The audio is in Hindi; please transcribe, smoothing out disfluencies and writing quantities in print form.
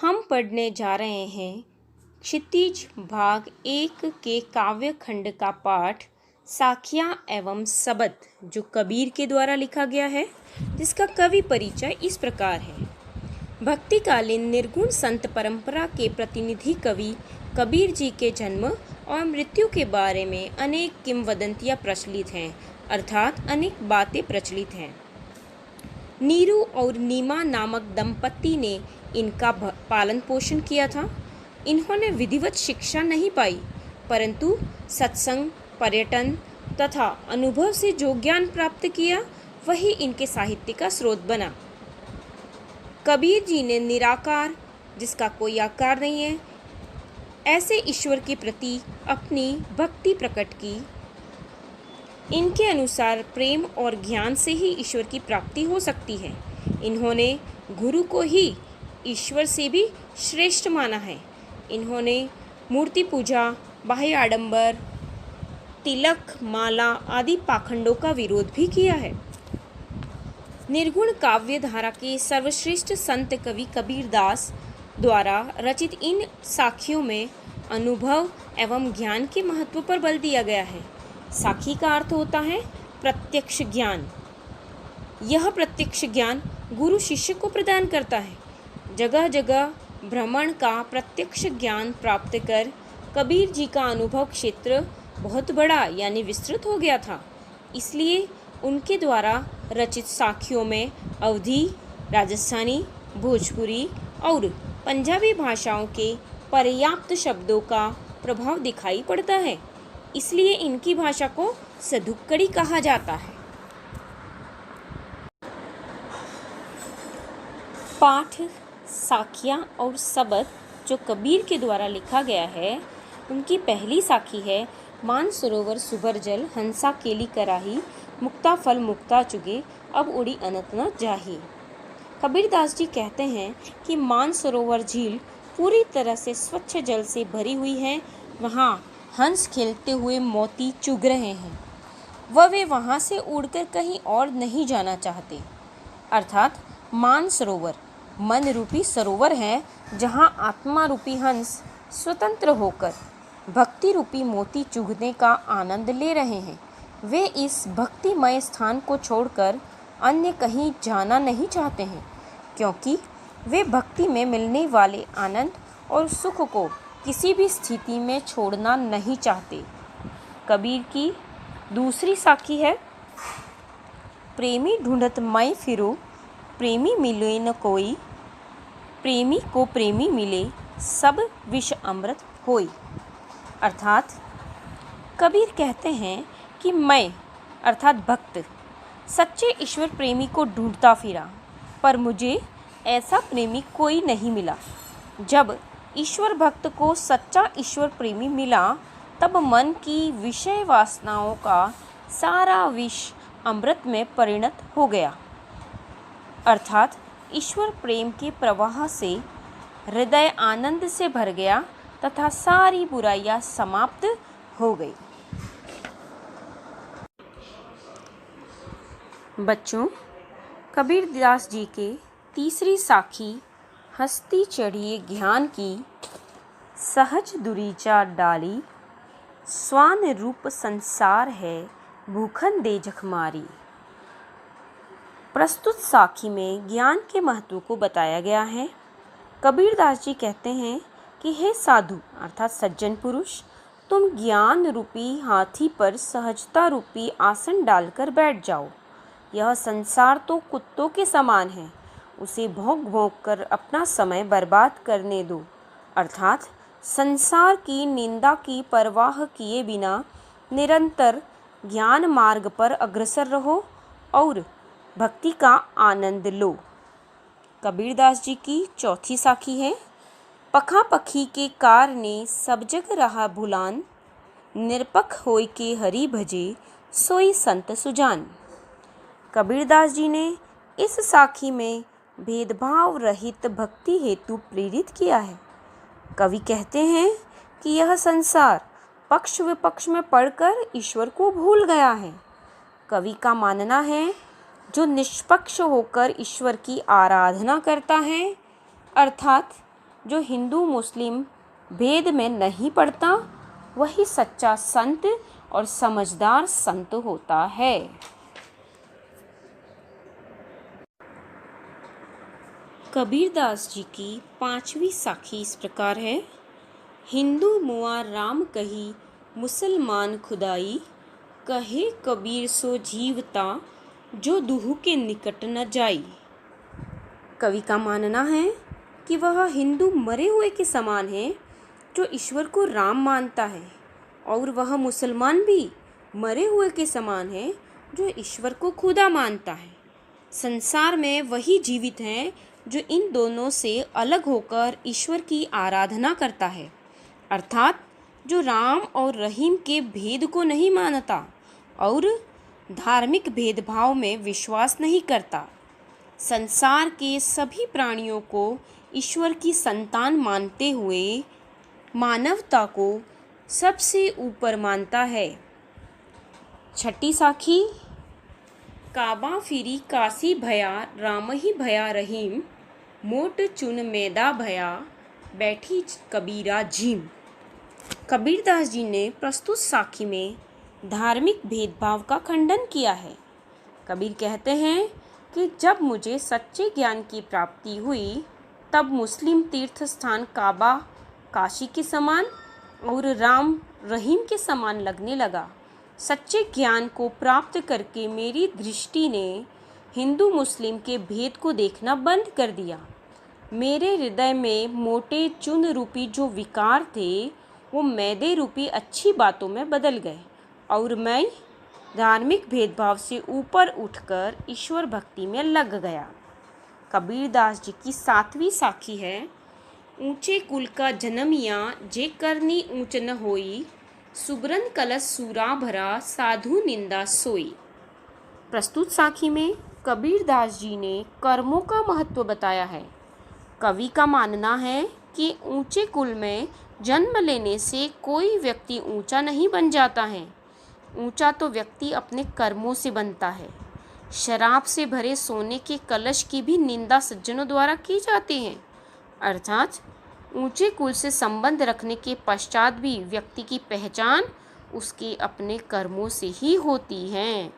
हम पढ़ने जा रहे हैं क्षितिज भाग 1 के काव्य खंड का पाठ साखियाँ एवं सबद, जो कबीर के द्वारा लिखा गया है, जिसका कवि परिचय इस प्रकार है। भक्तिकालीन निर्गुण संत परंपरा के प्रतिनिधि कवि कबीर जी के जन्म और मृत्यु के बारे में अनेक किंवदंतियाँ प्रचलित हैं, अर्थात अनेक बातें प्रचलित हैं। नीरू और नीमा नामक दंपत्ति ने इनका पालन पोषण किया था। इन्होंने विधिवत शिक्षा नहीं पाई, परंतु सत्संग, पर्यटन तथा अनुभव से जो ज्ञान प्राप्त किया, वही इनके साहित्य का स्रोत बना। कबीर जी ने निराकार, जिसका कोई आकार नहीं है, ऐसे ईश्वर के प्रति अपनी भक्ति प्रकट की। इनके अनुसार प्रेम और ज्ञान से ही ईश्वर की प्राप्ति हो सकती है। इन्होंने गुरु को ही ईश्वर से भी श्रेष्ठ माना है। इन्होंने मूर्ति पूजा, बाह्य आडंबर, तिलक, माला आदि पाखंडों का विरोध भी किया है। निर्गुण काव्य धारा के सर्वश्रेष्ठ संत कवि कबीरदास द्वारा रचित इन साखियों में अनुभव एवं ज्ञान के महत्व पर बल दिया गया है। साखी का अर्थ होता है प्रत्यक्ष ज्ञान। यह प्रत्यक्ष ज्ञान गुरु शिष्य को प्रदान करता है। जगह जगह भ्रमण का प्रत्यक्ष ज्ञान प्राप्त कर कबीर जी का अनुभव क्षेत्र बहुत बड़ा यानी विस्तृत हो गया था। इसलिए उनके द्वारा रचित साखियों में अवधी, राजस्थानी, भोजपुरी और पंजाबी भाषाओं के पर्याप्त शब्दों का प्रभाव दिखाई पड़ता है। इसलिए इनकी भाषा को सधुक्कड़ी कहा जाता है। पाठ साखियाँ और सबद, जो कबीर के द्वारा लिखा गया है, उनकी पहली साखी है मानसरोवर सुभर जल, हंसा केली कराही, मुक्ता फल मुक्ता चुगे, अब उड़ी अनंत न जाही। कबीरदास जी कहते हैं कि मानसरोवर झील पूरी तरह से स्वच्छ जल से भरी हुई है। वहाँ हंस खेलते हुए मोती चुग रहे हैं। वे वहाँ से उड़कर कहीं और नहीं जाना चाहते। अर्थात मानसरोवर मन रूपी सरोवर है, जहाँ आत्मा रूपी हंस स्वतंत्र होकर भक्ति रूपी मोती चुगने का आनंद ले रहे हैं। वे इस भक्तिमय स्थान को छोड़कर अन्य कहीं जाना नहीं चाहते हैं, क्योंकि वे भक्ति में मिलने वाले आनंद और सुख को किसी भी स्थिति में छोड़ना नहीं चाहते। कबीर की दूसरी साखी है प्रेमी ढूंढत मैं फिरो, प्रेमी मिले न कोई, प्रेमी को प्रेमी मिले, सब विष अमृत होई। अर्थात कबीर कहते हैं कि मैं अर्थात भक्त सच्चे ईश्वर प्रेमी को ढूंढता फिरा, पर मुझे ऐसा प्रेमी कोई नहीं मिला। जब ईश्वर भक्त को सच्चा ईश्वर प्रेमी मिला, तब मन की विषय वासनाओं का सारा विष अमृत में परिणत हो गया। अर्थात ईश्वर प्रेम के प्रवाह से हृदय आनंद से भर गया तथा सारी बुराइयां समाप्त हो गई। बच्चों, कबीरदास जी के तीसरी साखी हस्ती चढ़िए ज्ञान की, सहज दुरीचा डाली, स्वान रूप संसार है, भूखन दे जखमारी। प्रस्तुत साखी में ज्ञान के महत्व को बताया गया है। कबीरदास जी कहते हैं कि हे साधु अर्थात सज्जन पुरुष, तुम ज्ञान रूपी हाथी पर सहजता रूपी आसन डालकर बैठ जाओ। यह संसार तो कुत्तों के समान है, उसे भौंक भौंक कर अपना समय बर्बाद करने दो। अर्थात संसार की निंदा की परवाह किए बिना निरंतर ज्ञान मार्ग पर अग्रसर रहो और भक्ति का आनंद लो। कबीरदास जी की चौथी साखी है पखा पखी के कार ने सब जग रहा भुलान, निरपख होय के हरि भजे, सोई संत सुजान। कबीरदास जी ने इस साखी में भेदभाव रहित भक्ति हेतु प्रेरित किया है। कवि कहते हैं कि यह संसार पक्ष विपक्ष में पड़कर ईश्वर को भूल गया है। कवि का मानना है, जो निष्पक्ष होकर ईश्वर की आराधना करता है, अर्थात जो हिंदू मुस्लिम भेद में नहीं पड़ता वही सच्चा संत और समझदार संत होता है। कबीरदास जी की 5वीं साखी इस प्रकार है। हिंदू मुआ राम कही मुसलमान खुदाई, कहे कबीर सो जीवता जो दूह के निकट न जाई। कवि का मानना है कि वह हिंदू मरे हुए के समान है जो ईश्वर को राम मानता है, और वह मुसलमान भी मरे हुए के समान है जो ईश्वर को खुदा मानता है। संसार में वही जीवित है जो इन दोनों से अलग होकर ईश्वर की आराधना करता है, अर्थात जो राम और रहीम के भेद को नहीं मानता और धार्मिक भेदभाव में विश्वास नहीं करता। संसार के सभी प्राणियों को ईश्वर की संतान मानते हुए मानवता को सबसे ऊपर मानता है। 6ठी साखी। काबा फिरी काशी भया राम ही भया रहीम, मोट चुन मैदा भया बैठी कबीरा झीम। कबीरदास जी ने प्रस्तुत साखी में धार्मिक भेदभाव का खंडन किया है। कबीर कहते हैं कि जब मुझे सच्चे ज्ञान की प्राप्ति हुई तब मुस्लिम तीर्थ स्थान काबा काशी के समान और राम रहीम के समान लगने लगा। सच्चे ज्ञान को प्राप्त करके मेरी दृष्टि ने हिंदू मुस्लिम के भेद को देखना बंद कर दिया। मेरे हृदय में मोटे चुन रूपी जो विकार थे वो मैदे रूपी अच्छी बातों में बदल गए और मैं धार्मिक भेदभाव से ऊपर उठकर ईश्वर भक्ति में लग गया। कबीरदास जी की 7वीं साखी है। ऊंचे कुल का जन्मिया जे करनी ऊंच न होई, सुब्रन कलश सूरा भरा साधु निंदा सोई। प्रस्तुत साखी में कबीरदास जी ने कर्मों का महत्व बताया है। कवि का मानना है कि ऊंचे कुल में जन्म लेने से कोई व्यक्ति ऊंचा नहीं बन जाता है। ऊंचा तो व्यक्ति अपने कर्मों से बनता है। शराब से भरे सोने के कलश की भी निंदा सज्जनों द्वारा की जाती है, अर्थात ऊंचे कुल से संबंध रखने के पश्चात भी व्यक्ति की पहचान उसके अपने कर्मों से ही होती है।